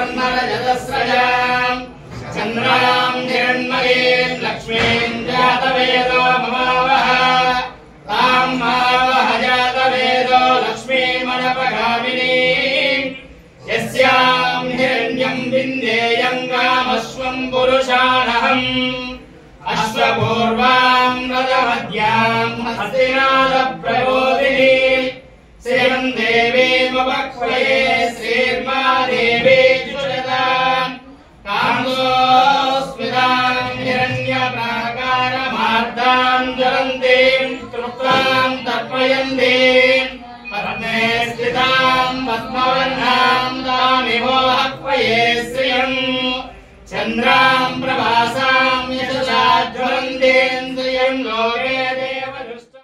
सुवर्णरजतस्रजाम् चन्द्रां हिरण्मयीं लक्ष्मीं जातवेदो ममावह तां मावह जातवेदो लक्ष्मीमनपगामिनीं यस्यां हिरण्यं विन्देयं कामश्वं पुरुषानहम् अश्वपूर्वां रथमद्यां हस्तिनादप्रबोधिनीं श्रियं देवीमुपक्वये श्रीर्मा देवी जुषताम् कामोऽस्मितां हिरण्यप्राकारमार्दां ज्वलन्तीं तृप्तां तर्पयन्तीं पद्मे स्थितां पद्मवर्णां तामिवोहक्वये श्रियम् चन्द्रां प्रभासां यशसा ज्वलन्तीं श्रियं लोके देवदृष्टा।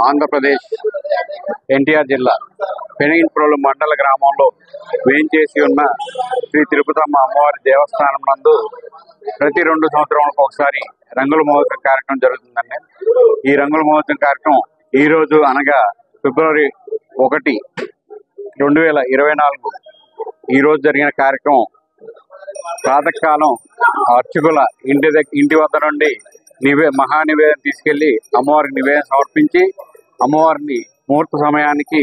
ఆంధ్రప్రదేశ్ ఎన్టీఆర్ జిల్లా పెనుగంచిప్రోలు మండల గ్రామంలో వేంచేసి ఉన్న శ్రీ తిరుపతమ్మ అమ్మవారి దేవస్థానం నందు ప్రతి 2 సంవత్సరాలకు ఒకసారి రంగుల మహోత్సవం కార్యక్రమం జరుగుతుందండి. ఈ రంగుల మహోత్సవం కార్యక్రమం ఈ రోజు అనగా ఫిబ్రవరి 1, 2024 ఈ రోజు జరిగిన కార్యక్రమం ప్రాతకాలం అర్చకుల ఇంటి వద్ద నుండి మహానివేదన తీసుకెళ్లి అమ్మవారికి నివేదన సమర్పించి అమ్మవారిని ముహూర్త సమయానికి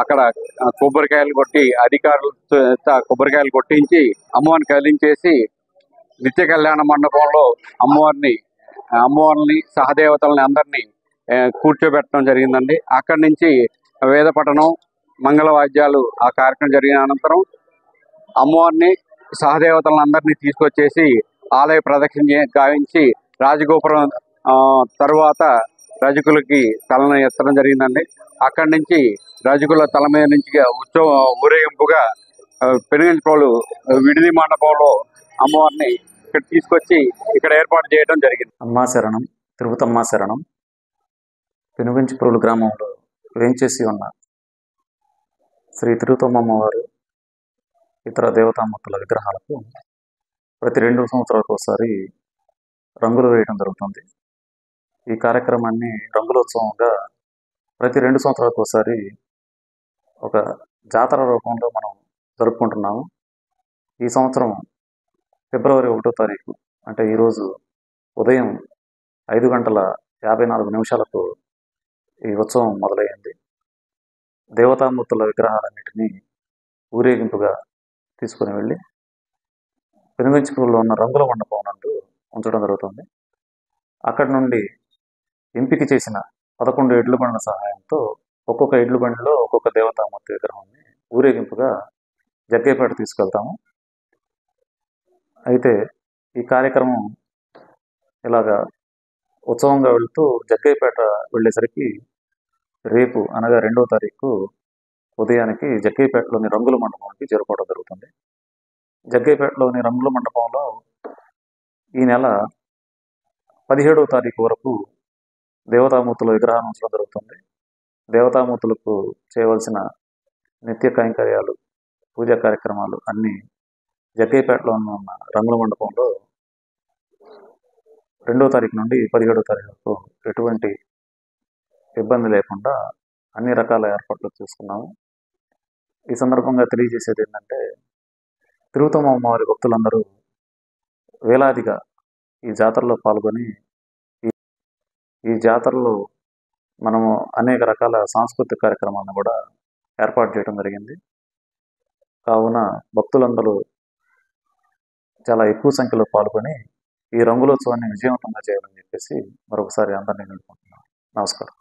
అక్కడ కొబ్బరికాయలు కొట్టి అధికారులతో కొబ్బరికాయలు కొట్టించి అమ్మవారిని కదిలించేసి నిత్య కళ్యాణ మండపంలో అమ్మవారిని సహదేవతల్ని అందరినీ కూర్చోబెట్టడం జరిగిందండి. అక్కడి నుంచి వేద పఠనం మంగళ వాద్యాలు ఆ కార్యక్రమం జరిగిన అనంతరం అమ్మవారిని సహదేవతలను అందరినీ తీసుకొచ్చేసి ఆలయ ప్రదక్షిణ గావించి రాజగోపురం తరువాత రజకులకి తలను ఎత్తడం జరిగిందండి. అక్కడి నుంచి రజకుల తల మీద నుంచి ఊరేగింపుగా పెనుగంచిప్రోలు విడిది మండపంలో అమ్మవారిని ఇక్కడ తీసుకొచ్చి ఇక్కడ ఏర్పాటు చేయడం జరిగింది. అమ్మా శరణం, తిరుపతమ్మ శరణం. పెనుగంచిప్రోలు గ్రామంలో వేంచేసి ఉన్న శ్రీ తిరుపతమ్మ అమ్మవారు ఇతర దేవతామూర్తుల విగ్రహాలకు ప్రతి 2 సంవత్సరాలకు ఒకసారి రంగులు వేయడం జరుగుతుంది. ఈ కార్యక్రమాన్ని రంగులోత్సవంగా ప్రతి 2 సంవత్సరాలకు ఒకసారి ఒక జాతర రూపంలో మనం జరుపుకుంటున్నాము. ఈ సంవత్సరం ఫిబ్రవరి 1వ తారీఖు అంటే ఈరోజు ఉదయం 5:54 ఈ ఉత్సవం మొదలైంది. దేవతామూర్తుల విగ్రహాలన్నిటినీ ఊరేగింపుగా తీసుకుని వెళ్ళి పెనుగంచిపూర్లో ఉన్న రంగుల మండపం నందు ఉంచడం జరుగుతుంది. అక్కడి నుండి ఎంపిక చేసిన 11 ఎడ్ల బండ్ల సహాయంతో ఒక్కొక్క ఎడ్ల బండిలో ఒక్కొక్క దేవతామూర్తి విగ్రహాన్ని ఊరేగింపుగా జగ్గయ్యపేట తీసుకెళ్తాము. అయితే ఈ కార్యక్రమం ఇలాగా ఉత్సవంగా వెళుతూ జగ్గయ్యపేట వెళ్ళేసరికి రేపు అనగా 2వ తారీఖు ఉదయానికి జగ్గయ్యపేటలోని రంగుల మండపానికి చేరుకోవడం జరుగుతుంది. జగ్గయ్యపేటలోని రంగుల మండపంలో ఈ నెల 17వ తారీఖు వరకు దేవతామూర్తుల విగ్రహాలు ఉంచడం జరుగుతుంది. దేవతామూర్తులకు చేయవలసిన నిత్య కైంకర్యాలు, పూజా కార్యక్రమాలు అన్నీ జగ్గయ్యపేటలో ఉన్న రంగుల మండపంలో 2వ తారీఖు నుండి 17వ తారీఖు వరకు ఎటువంటి ఇబ్బంది లేకుండా అన్ని రకాల ఏర్పాట్లు చేసుకున్నాము. ఈ సందర్భంగా తెలియజేసేది ఏంటంటే, తిరుపతమ్మ అమ్మవారి భక్తులందరూ వేలాదిగా ఈ జాతరలో పాల్గొని ఈ జాతరలో మనము అనేక రకాల సాంస్కృతిక కార్యక్రమాలను కూడా ఏర్పాటు చేయడం జరిగింది. కావున భక్తులందరూ చాలా ఎక్కువ సంఖ్యలో పాల్గొని ఈ రంగులోత్సవాన్ని విజయవంతంగా చేయాలని చెప్పేసి మరొకసారి అందరినీ వేడుకుంటున్నాను. నమస్కారం.